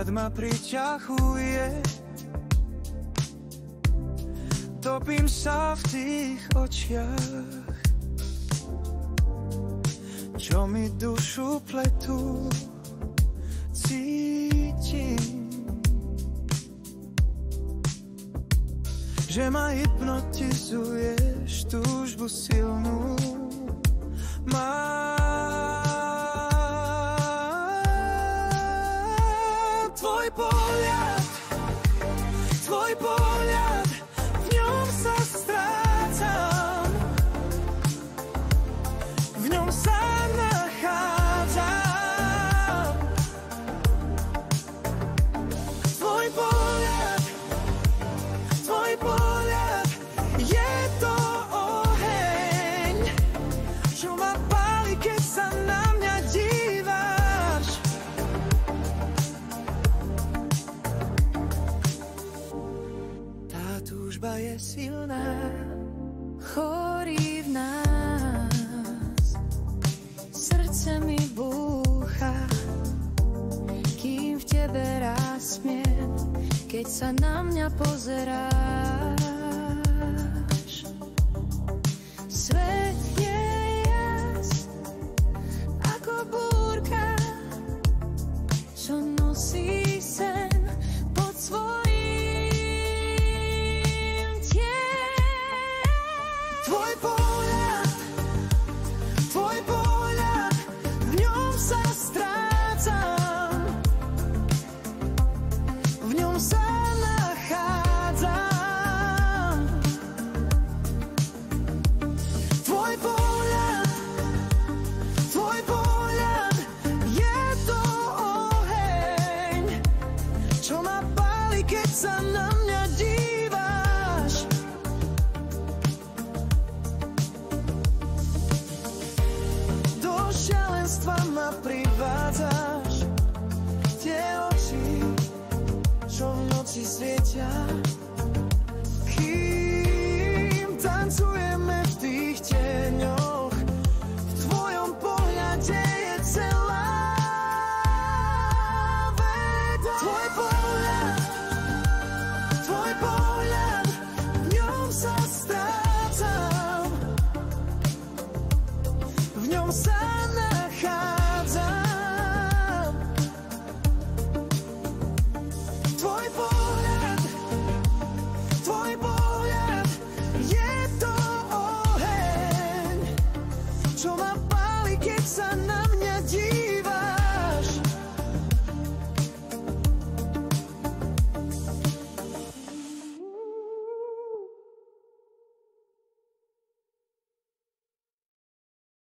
pohľad ma priťahuje. Topím sa v tých očiach, čo mi dušu pletú. Cítim, že ma hypnotizuješ, túžbu silnú mám. Tvoj pohľad, v ňom sa strácam, v ňom sa nachádzam. Tvoj pohľad, je to oheň, čo ma páli, keď sa na mňa díváš. Tá túžba je silná, chorí v nás, srdce mi búcha, kým v tebe rásmiem, keď sa na mňa pozeráš. Svet je jas ako búrka, čo nosí sen pod svojím tieň. Tvoj pohľad, v ňom sa strácam, v ňom sa nachádzam. Tvoj pohľad, je to oheň, čo ma páli, keď sa na mňa díváš. Do šialenstva ma privádzaš, tie oči, čo v noci svietia, kým tancujeme v tých tieňoch. V tvojom pohľade je celá veda. Tvoj pohľad, v ňom sa strácam, v ňom sa nachádzam. Tvoj pohľad, je to oheň, čo ma páli, keď sa